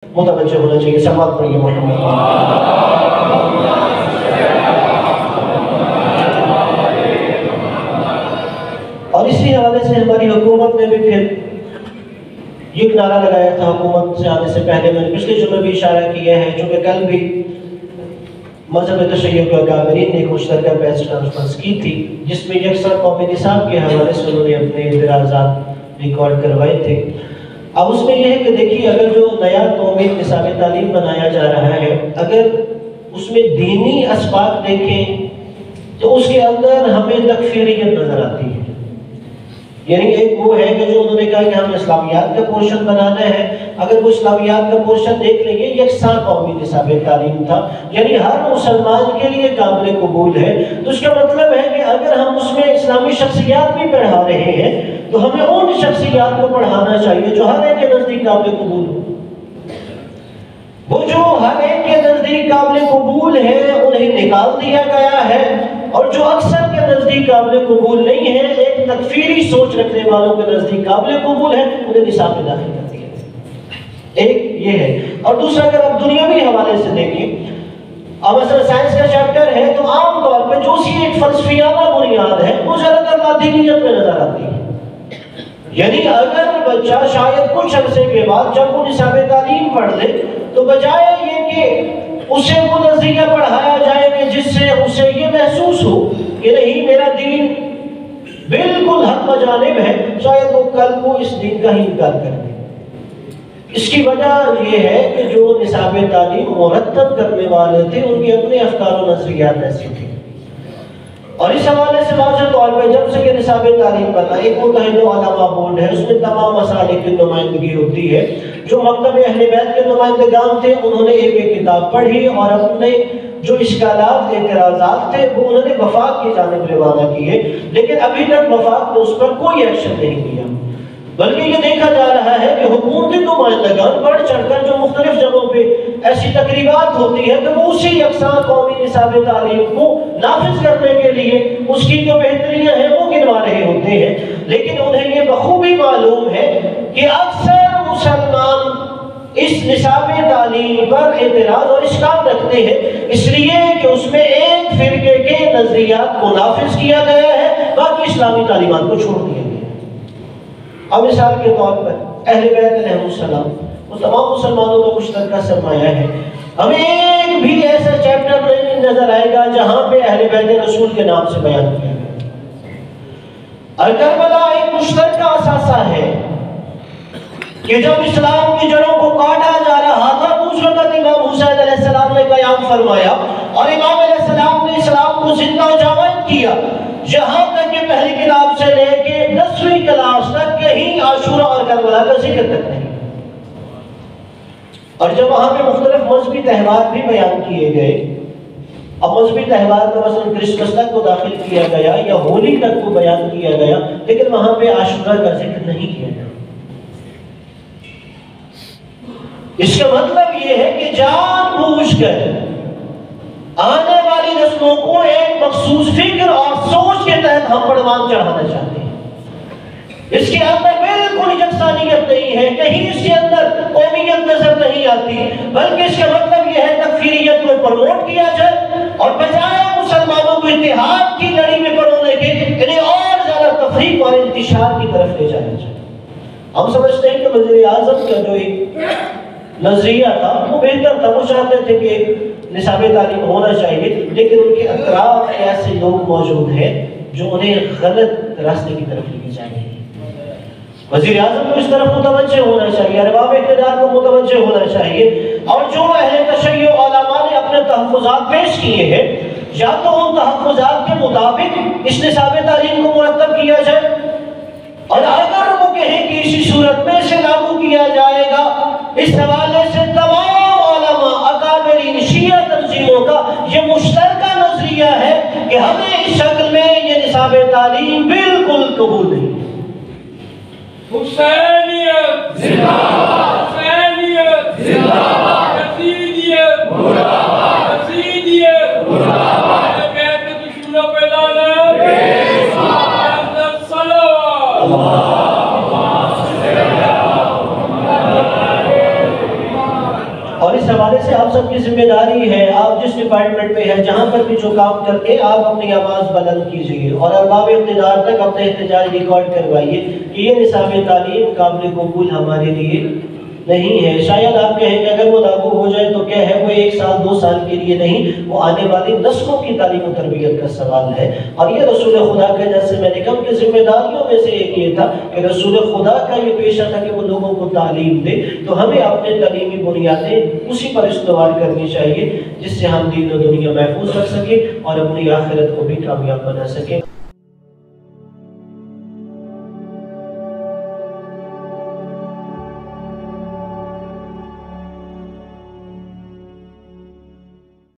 متوجہ ہونا چاہیے. سماعت پڑھیے محمد. اور اسی حوالے سے ہماری حکومت نے بھی پھر یہ نعرہ لگایا تھا حکومت سے آنے سے پہلے. میں نے پچھلے جمعے بھی اشارہ کیا ہے چونکہ کل بھی مذہب تشیع کے اکابرین نے ایک مشترکہ پریس کانفرنس کی تھی جس میں یکساں قومی نصاب کے حوالے سے انہوں نے اپنے اعتراضات ریکارڈ کروائے تھے. اب اس میں یہ ہے کہ دیکھیے اگر جو نیا قومی نصاب تعلیم بنایا جا رہا ہے اگر اس میں دینی اسباق دیکھیں تو اس کے اندر ہمیں تکفیریت نظر آتی ہے. یعنی ایک وہ ہے کہ جو انہوں نے کہا کہ ہم اسلامیات کا پورشن بنانا ہے. اگر وہ اسلامیات کا پورشن دیکھ لیں گے یکساں قومی نصاب تعلیم تھا یعنی ہر مسلمان کے لیے قابل قبول ہے. تو اس کا مطلب ہے کہ اگر ہم اس میں اسلامی شخصیات بھی پڑھا رہے ہیں تو ہمیں ان شخصیات کو پڑھانا چاہیے جو ہر ایک کے نزدیک قابل قبول ہو. وہ جو ہر ایک کے نزدیک قابل قبول ہے انہیں نکال دیا گیا ہے اور جو اکثر کے نزدیک قابل قبول نہیں ہے ایک تکفیری سوچ رکھنے والوں کے نزدیک قابل قبول ہے انہیں نصاب میں داخل کر دیا. ایک یہ ہے. اور دوسرا اگر آپ دنیاوی حوالے سے دیکھیں اب مثلا سائنس کا چیپٹر ہے تو عام طور پہ جو سی ایک فلسفیانہ بنیاد ہے وہ زیادہ تر لادینیت میں نظر آتی ہے. یعنی اگر بچہ شاید کچھ عرصے کے بعد جب وہ نصاب تعلیم پڑھ لے تو بجائے یہ کہ اسے وہ نظریہ پڑھایا جائے کہ جس سے اسے یہ محسوس ہو کہ نہیں میرا دین بالکل حق بجانب ہے شاید وہ کل کو اس دین کا ہی انکار کر دے. اس کی وجہ یہ ہے کہ جو نصاب تعلیم مرتب کرنے والے تھے ان کے اپنے افکار و نظریات ایسے تھے. اور اس حوالے سے واضح طور پہ جب سے کہ نصاب تعلیم بنا ایک متحدہ علماء بورڈ ہے اس میں تمام مسالک کی نمائندگی ہوتی ہے. جو مکتب اہل بیت کے نمائندگان تھے انہوں نے ایک ایک کتاب پڑھی اور اپنے جو اشکالات اعتراضات تھے وہ انہوں نے وفاق کی جانب روانہ کیے. لیکن ابھی تک وفاق نے اس پر کوئی ایکشن نہیں لیا بلکہ یہ دیکھا جا رہا ہے کہ حکومتی نمائندگان بڑھ چڑھ کر جو مختلف جگہوں پہ ایسی تقریبات ہوتی ہے تو وہ اسی یکساں قومی نصاب تعلیم کو نافذ کرنے کے لیے اس کی جو بہتریاں ہیں وہ گنوا رہے ہوتے ہیں. لیکن انہیں یہ بخوبی معلوم ہے کہ اکثر مسلمان اس نصاب تعلیم پر اعتراض اور اشکال رکھتے ہیں اس لیے کہ اس میں ایک فرقے کے نظریات کو نافذ کیا گیا ہے باقی اسلامی تعلیمات کو چھوڑ دیا گیا. اب مثال کے طور پر اہل بیت علیہ السلام وہ تمام مسلمانوں کا مشترکہ سرمایہ ہے. ہمیں ایک بھی ایسا چیپٹر نہیں نظر آئے گا جہاں پہ اہل بیت رسول کے نام سے بیان کیا گیا. اور کربلا ایک مشترکہ اثاثہ ہے کہ جب اسلام کی جڑوں کو کاٹا جا رہا تھا تو اس وقت امام حسین علیہ السلام نے قیام فرمایا اور امام علیہ السلام نے اسلام کو زندہ و جاوید کیا. جہاں تک کہ پہلی کتاب سے لے کے 10ویں کلاس تک کہیں عاشورہ اور کربلا کا ذکر تک نہیں. اور جب وہاں پہ مختلف مذہبی تہوار بھی بیان کیے گئے اب مذہبی تہوار میں مثلا کرسمس تک کو داخل کیا گیا یا ہولی تک کو بیان کیا گیا لیکن وہاں پہ عاشورہ کا ذکر نہیں کیا گیا. اس کا مطلب یہ ہے کہ جان بوجھ کر آنے والی نسلوں کو ایک مخصوص فکر اور سوچ کے تحت ہم پروان چڑھانا چاہتے ہیں. اس کے اندر بالکل یکسانیت نہیں ہے کہیں اس کے اندر قومیت نظر نہیں آتی بلکہ اس کا مطلب یہ ہے تکفیریت کو پروموٹ کیا جائے اور بجائے مسلمانوں کو اتحاد کی لڑی میں پرونے کے انہیں اور زیادہ تفریق اور انتشار کی طرف لے جایا جائے. ہم سمجھتے ہیں کہ وزیر اعظم کا جو ایک نظریہ تھا وہ بہتر تھا. وہ چاہتے تھے کہ ایک نصاب تعلیم ہونا چاہیے لیکن ان کے اطراف ایسے لوگ موجود ہیں جو انہیں غلط راستے کی طرف لے کے جائیں گے. وزیر اعظم کو اس طرف متوجہ ہونا چاہیے ارباب اقتدار کو متوجہ ہونا چاہیے اور جو اہل تشیع علماء نے اپنے تحفظات پیش کیے ہیں یا تو ان تحفظات کے مطابق اس نصاب تعلیم کو مرتب کیا جائے اور اگر وہ کہیں کہ اسی صورت میں اسے لاگو کیا جائے گا اس حوالے سے تمام علماء اکابرین شیعہ تنظیموں کا یہ مشترکہ نظریہ ہے کہ ہمیں اس شکل میں یہ نصاب تعلیم بالکل قبول نہیں. حسینیت زندہ باد، حسینیت زندہ باد، یزیدیت مرد آباد، یزیدیت مرد آباد. بیت دشمنوں پہ لعنت، بے شمار صلوات. اللہم صل علی محمد. اور اس حوالے سے آپ سب کی ذمہ داری ہے، آپ جس ڈپارٹمنٹ پہ ہے، جہاں پر بھی جو کام کرتے آپ اپنی آواز بلند کیجئے اور ارباب اقتدار تک اپنے احتجاج ریکارڈ کروائیے کہ یہ نصاب تعلیم قابل قبول ہمارے لیے نہیں ہے۔ شاید آپ کہیں کہ اگر وہ لاگو ہو جائے تو کیا ہے، وہ 1 سال 2 سال کے لیے نہیں، وہ آنے والی نسلوں کی تعلیم و تربیت کا سوال ہے۔ اور یہ رسول خدا کا، جیسے میں نے کہا کہ ذمہ داریوں میں سے ایک یہ تھا کہ رسول خدا کا یہ پیشہ تھا کہ وہ لوگوں کو تعلیم دے، تو ہمیں اپنے تعلیمی بنیادیں اسی پر استوار کرنی چاہیے جس سے ہم دین و دنیا محفوظ رکھ سکیں اور اپنی آخرت کو بھی کامیاب بنا سکیں۔